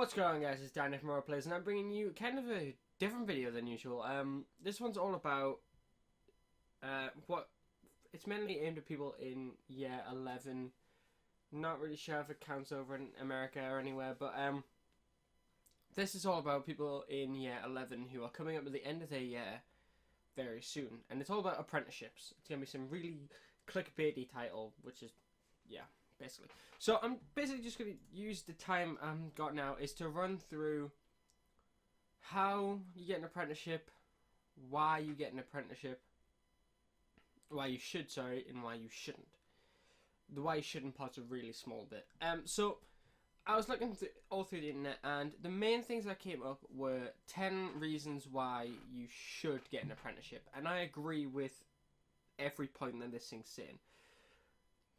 What's going on, guys? It's Dan from Roleplayers, and I'm bringing you kind of a different video than usual. This one's all about what it's mainly aimed at people in year 11. Not really sure if it counts over in America or anywhere, but this is all about people in year 11 who are coming up to the end of their year very soon, and it's all about apprenticeships. It's gonna be some really clickbaity title, which is basically. So I'm basically just going to use the time I've got now is to run through how you get an apprenticeship, why you get an apprenticeship, why you should, and why you shouldn't. The why you shouldn't part's a really small bit. So I was looking all through the internet, and the main things that came up were 10 reasons why you should get an apprenticeship, and I agree with every point that this thing's saying.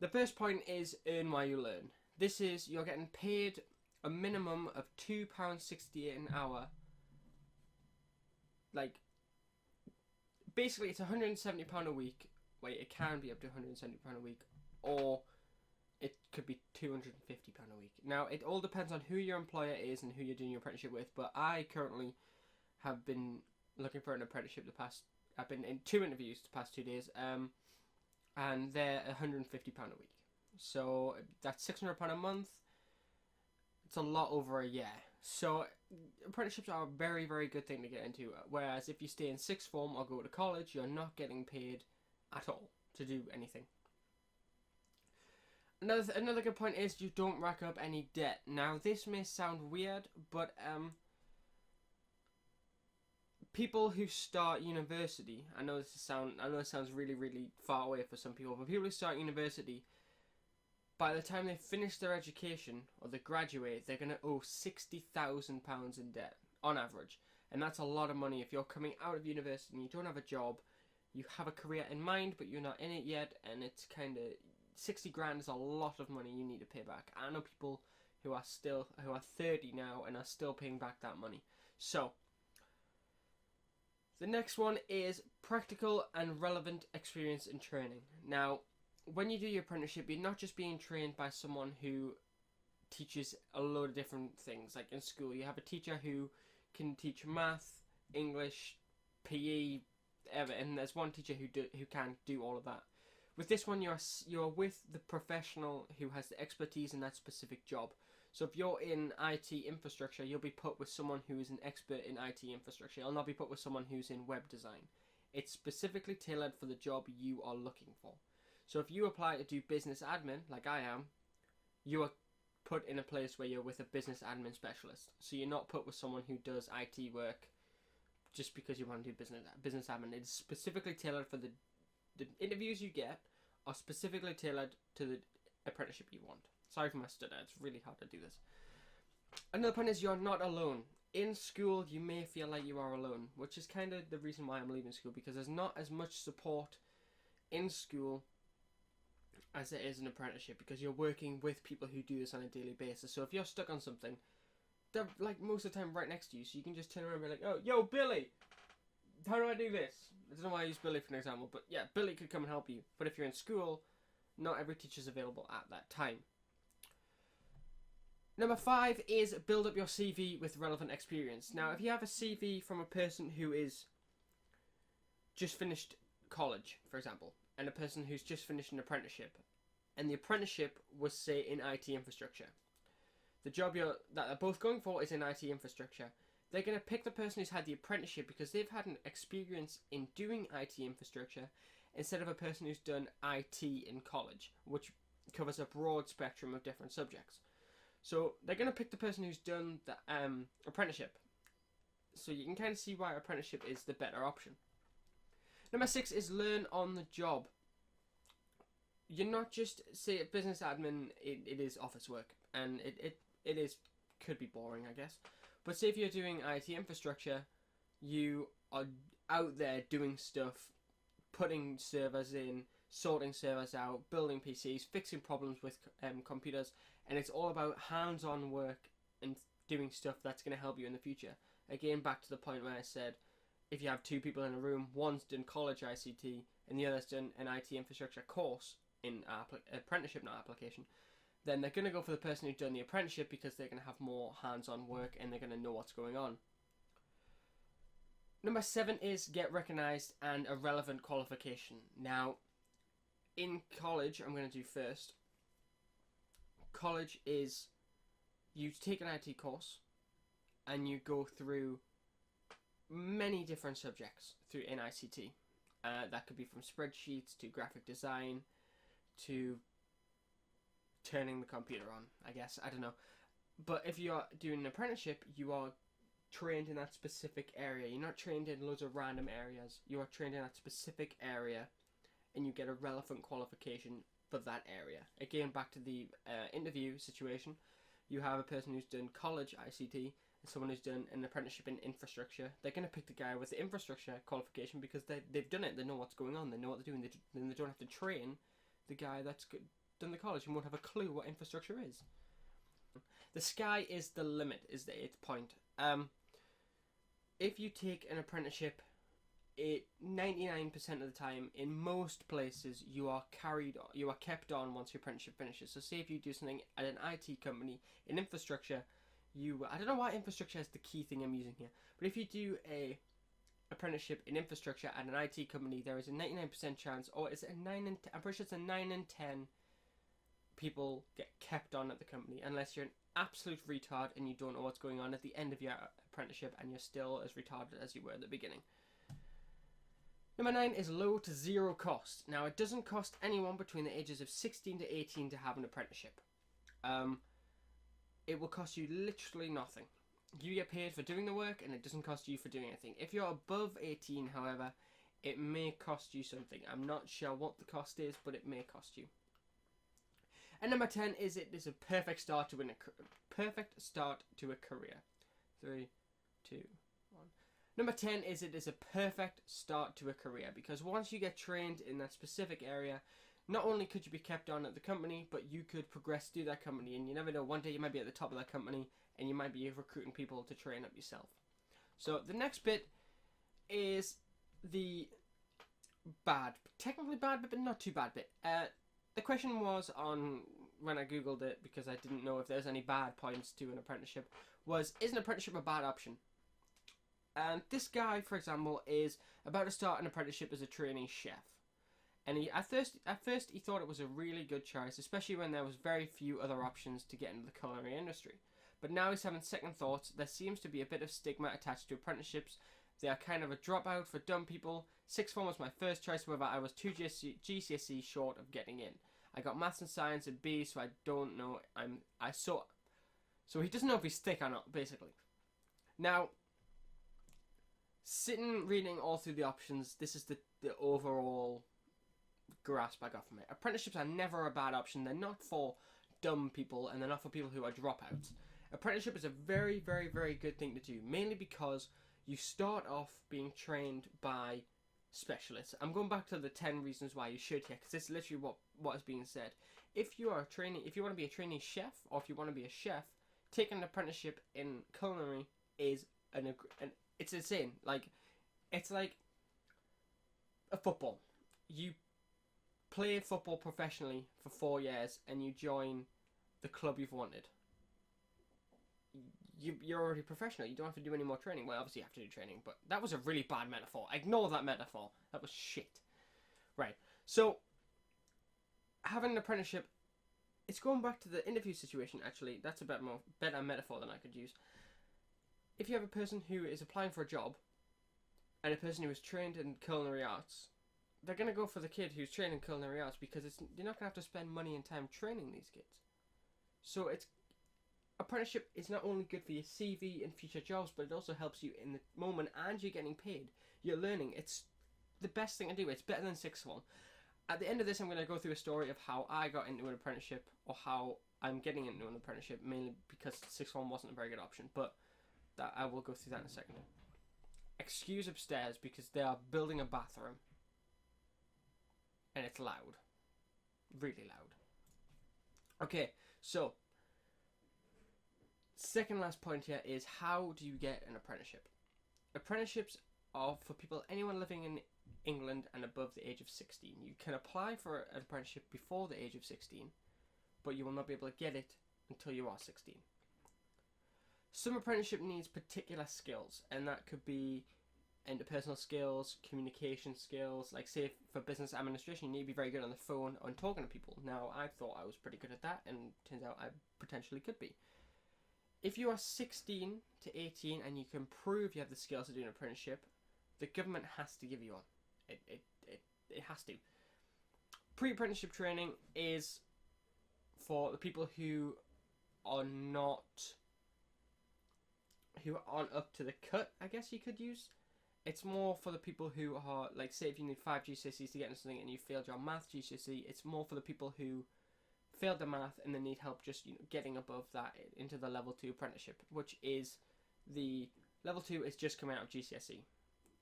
The first point is earn while you learn. This is, you're getting paid a minimum of £2.68 an hour. Like, basically it's £170 a week. Wait, it can be up to £170 a week. Or it could be £250 a week. Now, it all depends on who your employer is and who you're doing your apprenticeship with. But I currently have been looking for an apprenticeship I've been in 2 interviews the past 2 days. And they're £150 a week. So that's £600 a month. It's a lot over a year. So apprenticeships are a very, very good thing to get into. Whereas if you stay in sixth form or go to college, you're not getting paid at all to do anything. Another good point is you don't rack up any debt. Now this may sound weird, but people who start university, I know it sounds really, really far away for some people, but people who start university, by the time they finish their education or they graduate, they're going to owe £60,000 in debt on average, and that's a lot of money. If you're coming out of university and you don't have a job, you have a career in mind, but you're not in it yet, and it's kind of 60 grand is a lot of money you need to pay back. I know people who are 30 now and are still paying back that money. So the next one is practical and relevant experience and training. Now, when you do your apprenticeship, you're not just being trained by someone who teaches a load of different things. Like in school, you have a teacher who can teach math, English, PE, and there's one teacher who can do all of that. With this one, you're with the professional who has the expertise in that specific job. So if you're in IT infrastructure, you'll be put with someone who is an expert in IT infrastructure. You'll not be put with someone who's in web design. It's specifically tailored for the job you are looking for. So if you apply to do business admin, like I am, you are put in a place where you're with a business admin specialist. So you're not put with someone who does IT work just because you want to do business admin. It's specifically tailored for the interviews you get are specifically tailored to the apprenticeship you want. Sorry for my stutter, it's really hard to do this. Another point is you're not alone. In school, you may feel like you are alone, which is kind of the reason why I'm leaving school, because there's not as much support in school as there is in apprenticeship, because you're working with people who do this on a daily basis. So if you're stuck on something, they're like most of the time right next to you, so you can just turn around and be like, oh, yo, Billy, how do I do this? I don't know why I use Billy for an example, but yeah, Billy could come and help you. But if you're in school, not every teacher's available at that time. Number 5 is build up your CV with relevant experience. Now, if you have a CV from a person who is just finished college, for example, and a person who's just finished an apprenticeship, and the apprenticeship was, say, in IT infrastructure, the job that they're both going for is in IT infrastructure, they're going to pick the person who's had the apprenticeship because they've had an experience in doing IT infrastructure instead of a person who's done IT in college, which covers a broad spectrum of different subjects. So they're going to pick the person who's done the apprenticeship. So you can kind of see why apprenticeship is the better option. Number 6 is learn on the job. You're not just, say, business admin, it is office work. And it could be boring, I guess. But say if you're doing IT infrastructure, you are out there doing stuff, putting servers in, sorting servers out, building PCs, fixing problems with computers, and it's all about hands-on work and doing stuff that's going to help you in the future. Again, back to the point where I said, if you have 2 people in a room, one's done college ICT and the other's done an IT infrastructure course in apprenticeship, not application, then they're going to go for the person who's done the apprenticeship because they're going to have more hands-on work and they're going to know what's going on. Number 7 is get recognised and a relevant qualification. Now, in college, I'm going to do first. College is you take an IT course and you go through many different subjects in ICT. That could be from spreadsheets to graphic design to turning the computer on, I guess. I don't know. But if you are doing an apprenticeship, you are trained in that specific area. You're not trained in loads of random areas. You are trained in that specific area and you get a relevant qualification for that area. Again, back to the interview situation. You have a person who's done college ICT and someone who's done an apprenticeship in infrastructure. They're going to pick the guy with the infrastructure qualification because they've done it. They know what's going on. They know what they're doing. Then they don't have to train the guy that's done the college and won't have a clue what infrastructure is. The sky is the limit, is the 8th point. If you take an apprenticeship, 99% of the time, in most places, you are kept on once your apprenticeship finishes. So say if you do something at an IT company in infrastructure, I don't know why infrastructure is the key thing I'm using here, but if you do a apprenticeship in infrastructure at an IT company, there is a 99% chance, or is it I'm pretty sure it's a 9 in 10 people get kept on at the company, unless you're an absolute retard and you don't know what's going on at the end of your apprenticeship and you're still as retarded as you were at the beginning. Number 9 is low to zero cost. Now, it doesn't cost anyone between the ages of 16 to 18 to have an apprenticeship. It will cost you literally nothing. You get paid for doing the work and it doesn't cost you for doing anything. If you're above 18, however, it may cost you something. I'm not sure what the cost is, but it may cost you. And number 10 is it is a perfect start to a career. 3, 2, 1. Number 10 is it is a perfect start to a career because once you get trained in that specific area, not only could you be kept on at the company, but you could progress through that company, and you never know, one day you might be at the top of that company and you might be recruiting people to train up yourself. So the next bit is the technically bad bit, but not too bad bit. The question was on, when I googled it, because I didn't know if there's any bad points to an apprenticeship, is an apprenticeship a bad option? And this guy, for example, is about to start an apprenticeship as a trainee chef. And at first he thought it was a really good choice, especially when there was very few other options to get into the culinary industry. But now he's having second thoughts. There seems to be a bit of stigma attached to apprenticeships. They are kind of a dropout for dumb people. Sixth form was my first choice, however I was 2 GCSE short of getting in. I got maths and science at B, so I don't know. So he doesn't know if he's thick or not, basically. Now, sitting reading all through the options, this is the overall grasp I got from it. Apprenticeships are never a bad option. They're not for dumb people and they're not for people who are dropouts. Apprenticeship is a very, very, very good thing to do, mainly because you start off being trained by specialists. I'm going back to the 10 reasons why you should here, because it's literally what is being said. If you want to be a trainee chef, or if you want to be a chef, taking an apprenticeship in culinary is it's insane. It's like a football. You play football professionally for 4 years and you join the club you've wanted. You're already professional. You don't have to do any more training. Well, obviously you have to do training, but that was a really bad metaphor. Ignore that metaphor. That was shit. Right. So, having an apprenticeship, it's going back to the interview situation, actually. That's a better metaphor than I could use. If you have a person who is applying for a job and a person who is trained in culinary arts, they're going to go for the kid who's trained in culinary arts because you're not going to have to spend money and time training these kids. So apprenticeship is not only good for your CV and future jobs, but it also helps you in the moment and you're getting paid. You're learning. It's the best thing to do. It's better than sixth form. At the end of this, I'm going to go through a story of how I got into an apprenticeship, or how I'm getting into an apprenticeship, mainly because sixth form wasn't a very good option, but I will go through that in a second. Excuse upstairs because they are building a bathroom. And it's loud. Really loud. Okay, so second last point here is, how do you get an apprenticeship? Apprenticeships are for anyone living in England and above the age of 16. You can apply for an apprenticeship before the age of 16, but you will not be able to get it until you are 16. Some apprenticeship needs particular skills, and that could be interpersonal skills, communication skills. Like, say, for business administration, you need to be very good on the phone and talking to people. Now, I thought I was pretty good at that, and turns out I potentially could be. If you are 16 to 18 and you can prove you have the skills to do an apprenticeship, the government has to give you one. It has to. Pre-apprenticeship training is for the people who aren't up to the cut, I guess you could use. It's more for the people who are, like, say if you need 5 GCSEs to get into something and you failed your math GCSE, it's more for the people who failed the math and they need help just getting above that into the level 2 apprenticeship, which is the level 2 is just coming out of GCSE.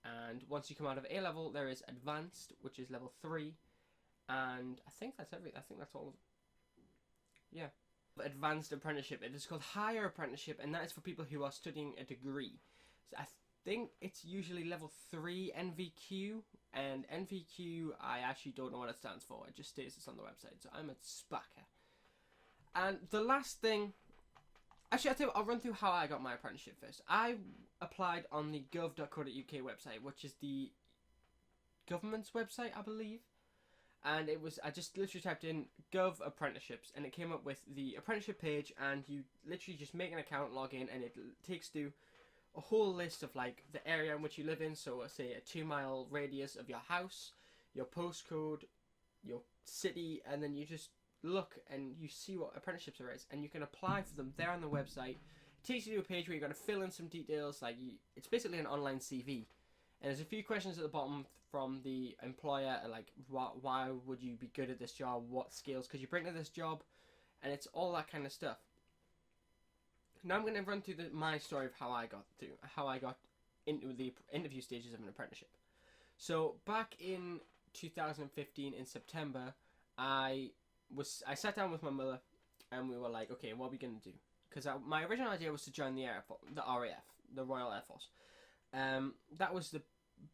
And once you come out of A level, there is advanced, which is level 3, and I think that's I think that's all of them. Yeah. Advanced apprenticeship. It is called higher apprenticeship, and that is for people who are studying a degree. So I think it's usually level 3 NVQ, and NVQ, I actually don't know what it stands for. It just states it's on the website, so I'm a spacker. And the last thing, actually, I'll run through how I got my apprenticeship first. I applied on the gov.co.uk website, which is the government's website, I believe. And I just literally typed in Gov Apprenticeships, and it came up with the apprenticeship page, and you literally just make an account, log in, and it takes to a whole list of, like, the area in which you live in. So, say, a 2-mile radius of your house, your postcode, your city, and then you just look and you see what apprenticeships there is, and you can apply for them there on the website. It takes you to a page where you're going to fill in some details, like, it's basically an online CV. And there's a few questions at the bottom from the employer, like, why would you be good at this job, what skills could you bring to this job, and it's all that kind of stuff. Now I'm going to run through my story of how I got into the interview stages of an apprenticeship. So back in 2015 in September, I sat down with my mother, and we were like, okay, what are we going to do? Because my original idea was to join the RAF, the Royal Air Force. That was the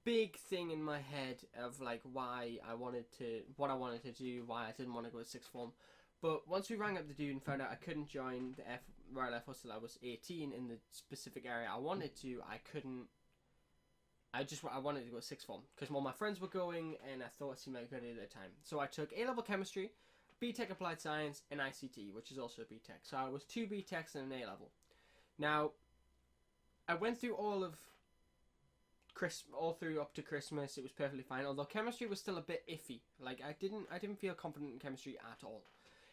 big thing in my head of, like, what I wanted to do, why I didn't want to go to sixth form. But once we rang up the dude and found out I couldn't join the Royal Air Force till I was 18 in the specific area I wanted to, I couldn't. I wanted to go to sixth form because all my friends were going, and I thought it seemed like a good idea at the time. So I took A-level chemistry, BTEC applied science, and ICT, which is also a BTEC. So I was 2 BTECs and an A-level. Now, I went through all through up to Christmas. It was perfectly fine, although chemistry was still a bit iffy. Like, I didn't feel confident in chemistry at all,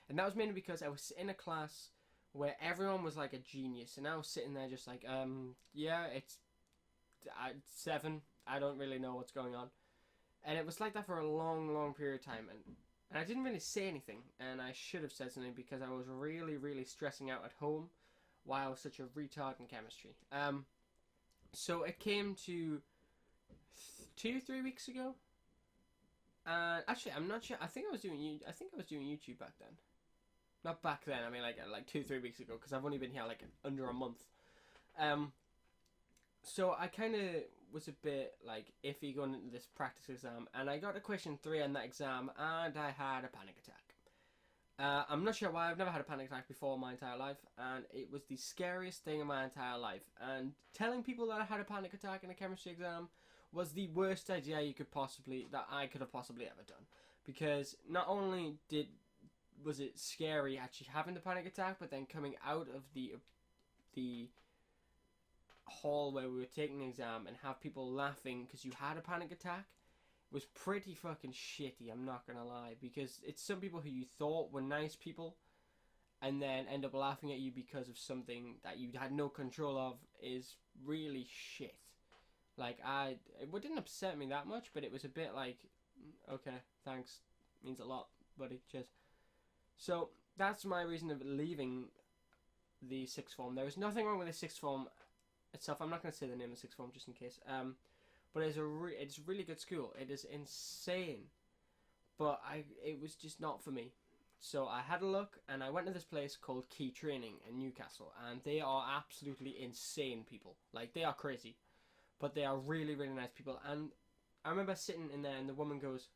and that was mainly because I was in a class where everyone was like a genius, and I was sitting there just like, yeah, it's 7. I don't really know what's going on, and it was like that for a long period of time, and I didn't really say anything, and I should have said something because I was really stressing out at home why I was such a retard in chemistry. So it came to 2-3 weeks ago. Actually, I'm not sure. I think I was doing YouTube back then. Not back then. I mean, like 2-3 weeks ago, because I've only been here like under a month. So I kind of was a bit like iffy going into this practice exam, and I got a question 3 on that exam, and I had a panic attack. I'm not sure why. I've never had a panic attack before in my entire life, and it was the scariest thing in my entire life. And telling people that I had a panic attack in a chemistry exam was the worst idea I could have possibly ever done, because not only was it scary actually having the panic attack, but then coming out of the hall where we were taking the exam and have people laughing because you had a panic attack was pretty fucking shitty, I'm not gonna lie, because it's some people who you thought were nice people and then end up laughing at you because of something that you had no control of is really shit. Like, it didn't upset me that much, but it was a bit like, okay, thanks, means a lot, buddy, cheers. So that's my reason of leaving the sixth form. There is nothing wrong with the sixth form itself. I'm not going to say the name of the sixth form just in case. But it's a really good school. It is insane, but it was just not for me. So I had a look, and I went to this place called Key Training in Newcastle, and they are absolutely insane people. Like, they are crazy, but they are really nice people. And I remember sitting in there, and the woman goes,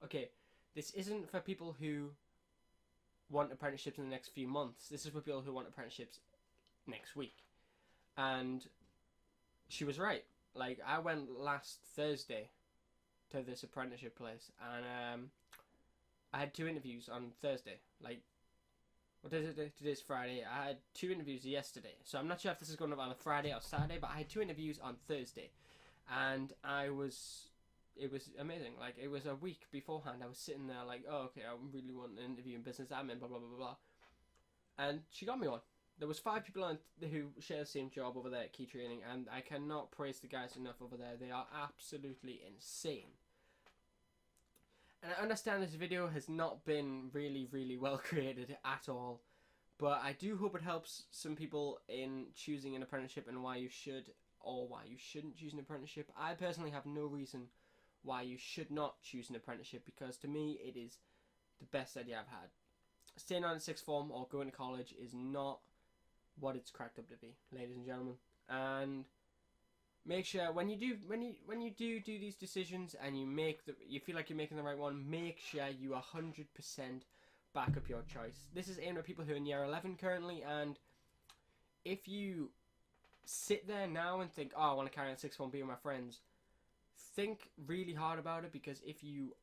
"Okay, this isn't for people who want apprenticeships in the next few months. This is for people who want apprenticeships next week. And she was right. Like, I went last Thursday to this apprenticeship place, and I had 2 interviews on Thursday. Like, what is it? Today's Friday. I had 2 interviews yesterday. So I'm not sure if this is going up on a Friday or Saturday, but I had 2 interviews on Thursday. And it was amazing. Like, it was a week beforehand. I was sitting there like, oh, okay, I really want an interview in business admin, blah, blah, blah, blah. And she got me on. There was 5 people on who share the same job over there at Key Training, and I cannot praise the guys enough over there. They are absolutely insane. And I understand this video has not been really, really well created at all, but I do hope it helps some people in choosing an apprenticeship and why you should or why you shouldn't choose an apprenticeship. I personally have no reason why you should not choose an apprenticeship, because to me it is the best idea I've had. Staying on at sixth form or going to college is not what it's cracked up to be, ladies and gentlemen. And make sure when you do these decisions and you feel like you're making the right one, make sure you 100% back up your choice. This is aimed at people who are in year 11 currently, and if you sit there now and think, oh, I want to carry on sixth form, be with my friends, think really hard about it, because if you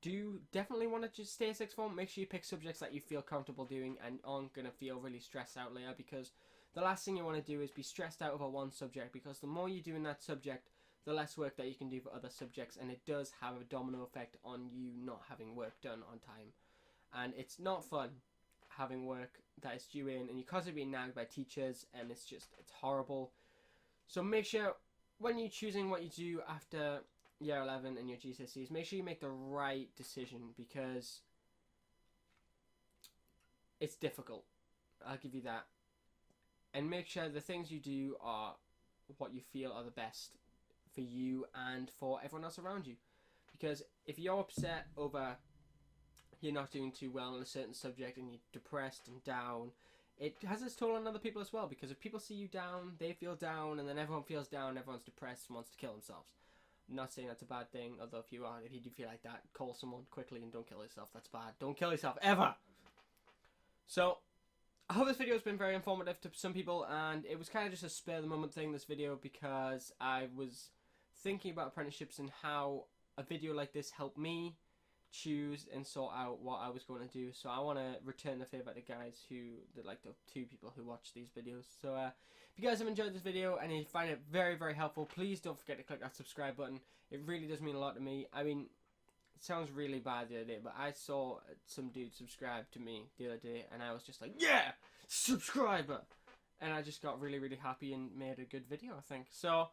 do definitely want to just stay at sixth form, make sure you pick subjects that you feel comfortable doing and aren't going to feel really stressed out later, because the last thing you want to do is be stressed out over one subject, because the more you do in that subject, the less work that you can do for other subjects, and it does have a domino effect on you not having work done on time. And it's not fun having work that is due in and you're constantly being nagged by teachers, and it's horrible. So make sure when you're choosing what you do after year 11 and your GCSEs, make sure you make the right decision, because it's difficult, I'll give you that. And make sure the things you do are what you feel are the best for you and for everyone else around you. Because if you're upset over you're not doing too well in a certain subject and you're depressed and down, it has its toll on other people as well, because if people see you down, they feel down, and then everyone feels down, everyone's depressed and wants to kill themselves. I'm not saying that's a bad thing, although if you do feel like that, call someone quickly and don't kill yourself. That's bad. Don't kill yourself, ever! So, I hope this video has been very informative to some people, and it was kind of just a spur of the moment thing, this video, because I was thinking about apprenticeships and how a video like this helped me choose and sort out what I was going to do. So I want to return the favour to guys the 2 people who watch these videos. So if you guys have enjoyed this video and you find it very, very helpful, please don't forget to click that subscribe button. It really does mean a lot to me. I mean, it sounds really bad the other day, but I saw some dude subscribe to me the other day, and I was just like, yeah, subscriber! And I just got really, really happy and made a good video, I think. So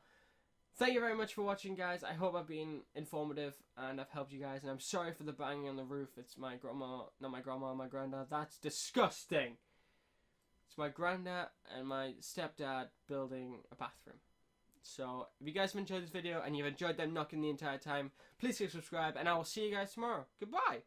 thank you very much for watching, guys. I hope I've been informative and I've helped you guys. And I'm sorry for the banging on the roof. It's my grandma, not my grandma, my granddad. That's disgusting. It's my granddad and my stepdad building a bathroom. So if you guys have enjoyed this video and you've enjoyed them knocking the entire time, please click subscribe, and I will see you guys tomorrow. Goodbye.